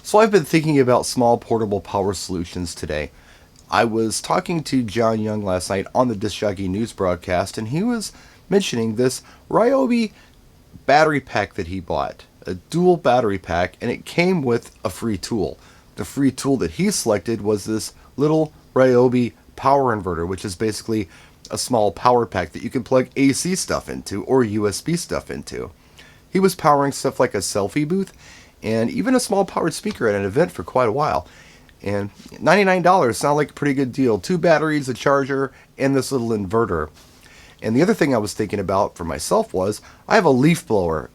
So I've been thinking about small portable power solutions today. I was talking to John Young last night on the Disc Jockey News broadcast, and he was mentioning this Ryobi battery pack that he bought, a dual battery pack, and it came with a free tool. The free tool that he selected was this little Ryobi power inverter, which is basically a small power pack that you can plug AC stuff into or USB stuff into. He was powering stuff like a selfie booth and even a small powered speaker at an event for quite a while. And $99 sounded like a pretty good deal. 2 batteries, a charger, and this little inverter. And the other thing I was thinking about for myself was I have a leaf blower.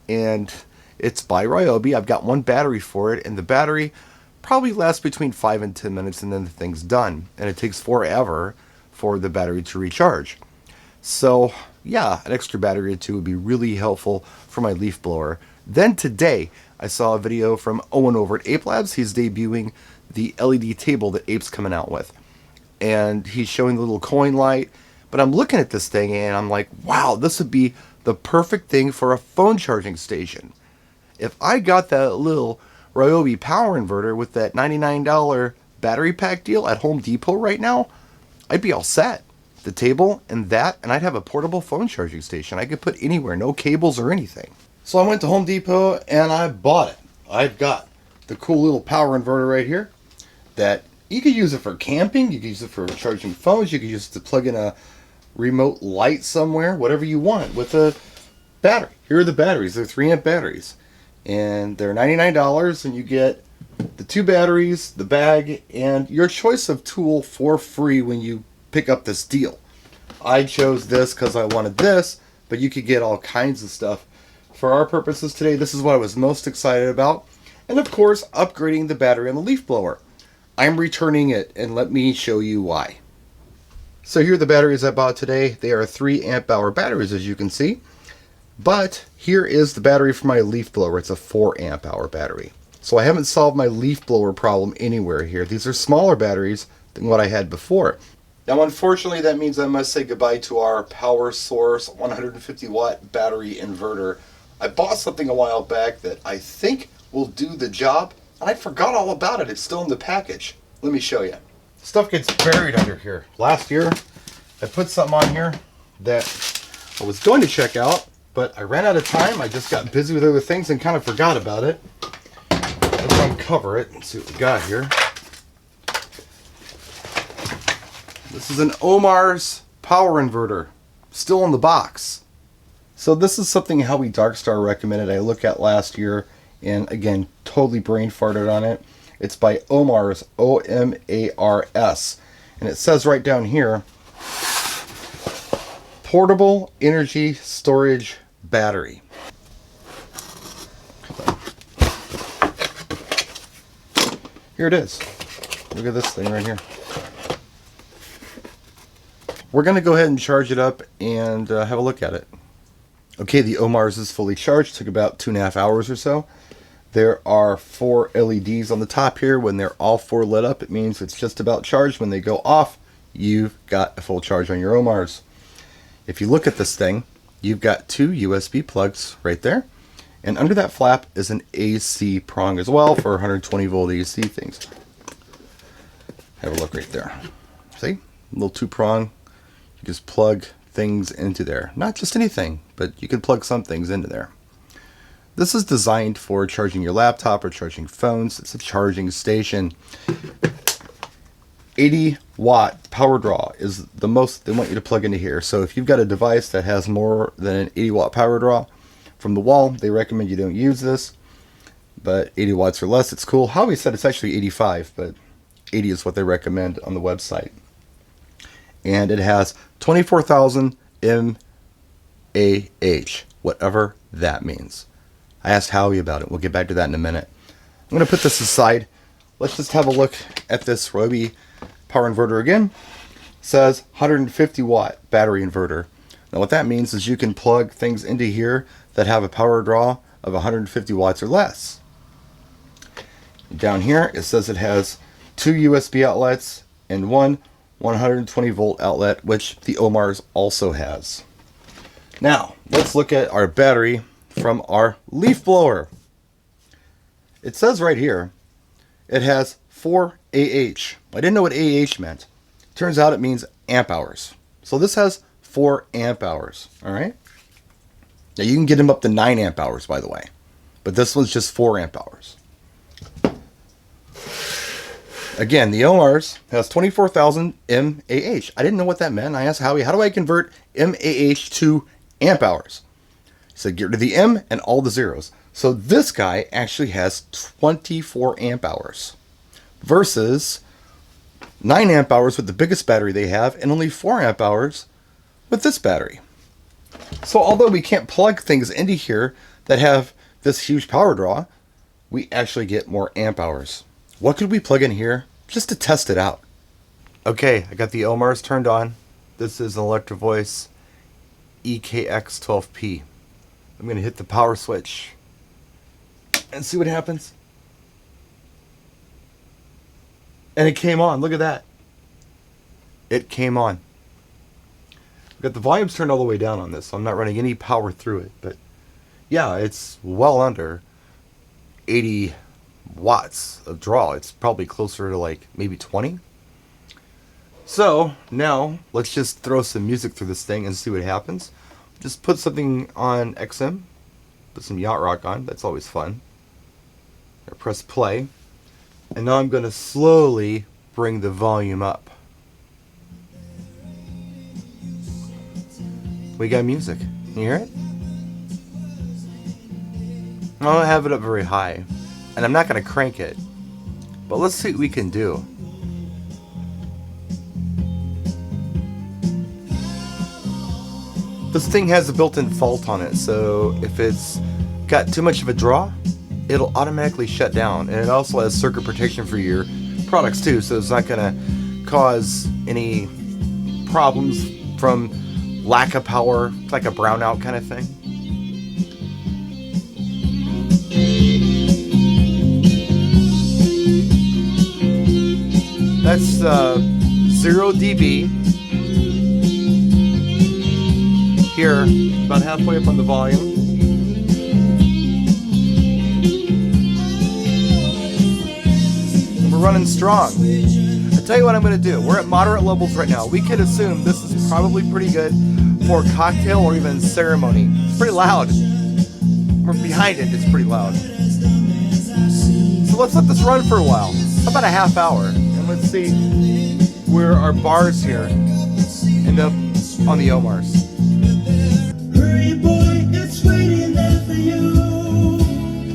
And it's by Ryobi. I've got 1 battery for it, and the battery probably lasts between 5 and 10 minutes, and then the thing's done. And it takes forever for the battery to recharge. So yeah, an extra battery or 2 would be really helpful for my leaf blower. Then today, I saw a video from Owen over at Ape Labs. He's debuting the LED table that Ape's coming out with. And he's showing the little coin light. But I'm looking at this thing and I'm like, wow, this would be the perfect thing for a phone charging station. If I got that little Ryobi power inverter with that $99 battery pack deal at Home Depot right now, I'd be all set. The table and that, and I'd have a portable phone charging station I could put anywhere, no cables or anything. So I went to Home Depot and I bought it. I've got the cool little power inverter right here that you could use it for camping, you could use it for charging phones, you could use it to plug in a remote light somewhere, whatever you want with a battery. Here are the batteries. They're 3-amp batteries. And they're $99 and you get the 2 batteries, the bag, and your choice of tool for free when you pick up this deal. I chose this because I wanted this, but you could get all kinds of stuff. For our purposes today, this is what I was most excited about. And of course, upgrading the battery on the leaf blower. I'm returning it, and let me show you why. So here are the batteries I bought today. They are 3-amp hour batteries, as you can see. But here is the battery for my leaf blower. It's a 4-amp hour battery. So I haven't solved my leaf blower problem anywhere here. These are smaller batteries than what I had before. Now, unfortunately, that means I must say goodbye to our power source 150 watt battery inverter. I bought something a while back that I think will do the job, and I forgot all about it. It's still in the package. Let me show you. Stuff gets buried under here. Last year, I put something on here that I was going to check out, but I ran out of time. I just got busy with other things and kind of forgot about it. Let's uncover it and see what we got here. This is an Omars power inverter, still in the box. So this is something Howie Darkstar recommended I look at last year, and again, totally brain farted on it. It's by Omars, O-M-A-R-S, and it says right down here, portable energy storage battery. Here it is. Look at this thing right here. We're going to go ahead and charge it up and have a look at it. Okay, the Omars is fully charged. Took about 2.5 hours or so. There are 4 LEDs on the top here. When they're all 4 lit up, it means it's just about charged. When they go off, you've got a full charge on your Omars. If you look at this thing, you've got 2 USB plugs right there. And under that flap is an AC prong as well for 120 volt AC things. Have a look right there. See? Little 2-prong. You just plug things into there. Not just anything, but you can plug some things into there. This is designed for charging your laptop or charging phones. It's a charging station. 80 watt power draw is the most they want you to plug into here. So if you've got a device that has more than an 80 watt power draw from the wall, they recommend you don't use this. But 80 watts or less, it's cool. Howie said it's actually 85, but 80 is what they recommend on the website. And it has 24,000 mAh, whatever that means. I asked Howie about it. We'll get back to that in a minute. I'm going to put this aside. Let's just have a look at this Ryobi power inverter again. It says 150 watt battery inverter. Now what that means is you can plug things into here that have a power draw of 150 watts or less. Down here it says it has 2 USB outlets and 1 120 volt outlet, which the Omars also has. Now let's look at our battery from our leaf blower. It says right here, it has 4 AH. I didn't know what AH meant. Turns out it means amp hours. So this has 4 amp hours, all right? Now you can get them up to 9 amp hours, by the way. But this one's just 4 amp hours. Again, the Omars has 24,000 mAh. I didn't know what that meant. I asked Howie, how do I convert mAh to amp hours? He said, get rid of the M and all the zeros. So this guy actually has 24 amp hours versus 9 amp hours with the biggest battery they have and only 4 amp hours with this battery. So although we can't plug things into here that have this huge power draw, we actually get more amp hours. What could we plug in here just to test it out? Okay, I got the Omars turned on. This is an Electro Voice EKX12P. I'm going to hit the power switch and see what happens. And it came on. Look at that. It came on. I've got the volumes turned all the way down on this, so I'm not running any power through it. But yeah, it's well under 80 watts of draw. It's probably closer to like maybe 20. So now let's just throw some music through this thing and see what happens. Just put something on XM, put some yacht rock on. That's always fun. I press play, and now I'm going to slowly bring the volume up. We got music. You hear it? I don't have it up very high, and I'm not going to crank it, but let's see what we can do. This thing has a built-in fault on it, so if it's got too much of a draw, it'll automatically shut down. And it also has circuit protection for your products too, so it's not going to cause any problems from lack of power. It's like a brownout kind of thing. That's 0 dB. Here, about halfway up on the volume. And we're running strong. I'll tell you what I'm going to do. We're at moderate levels right now. We could assume this is probably pretty good for cocktail or even ceremony. It's pretty loud. We're behind it, it's pretty loud. So let's let this run for a while. About a half hour. And let's see where our bars here end up on the Omars. Hurry, boy, it's waiting there for you.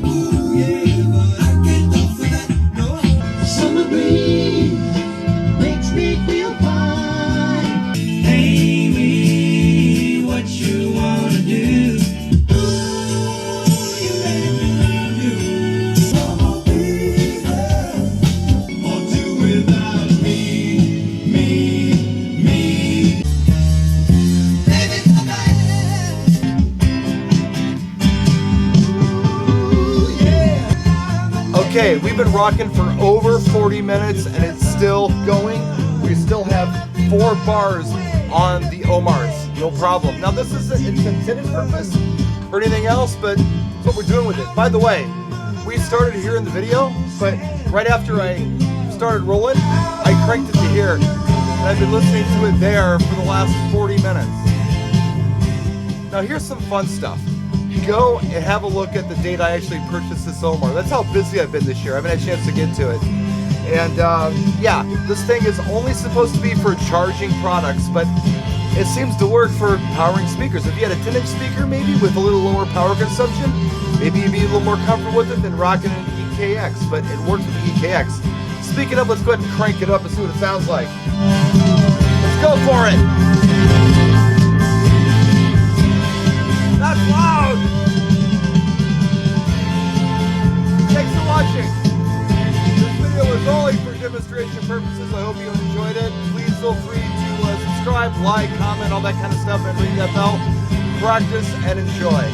Ooh, yeah, I can't go for that. No. Summer breeze makes me feel fine. Hey, me, what you wanna do? Ooh, you let me love you. Summer breeze, or do without me, me. Baby, come back. Okay, we've been rocking for over 40 minutes and it's still going. We still have 4 bars on the Omars. No problem. Now this isn't its intended purpose or anything else, but it's what we're doing with it. By the way, we started here in the video, but right after I started rolling, I cranked it to here. And I've been listening to it there for the last 40 minutes. Now here's some fun stuff. Go and have a look at the date I actually purchased this Omar. That's how busy I've been this year. I haven't had a chance to get to it. And yeah, this thing is only supposed to be for charging products, but it seems to work for powering speakers. If you had a 10-inch speaker maybe with a little lower power consumption, maybe you'd be a little more comfortable with it than rocking an EKX, but it works with the EKX. Speaking of, let's go ahead and crank it up and see what it sounds like. Let's go for it! That's loud! Thanks for watching. This video is only for demonstration purposes. I hope you enjoyed it. Please feel free to subscribe, like, comment, all that kind of stuff, and ring that bell. Practice and enjoy.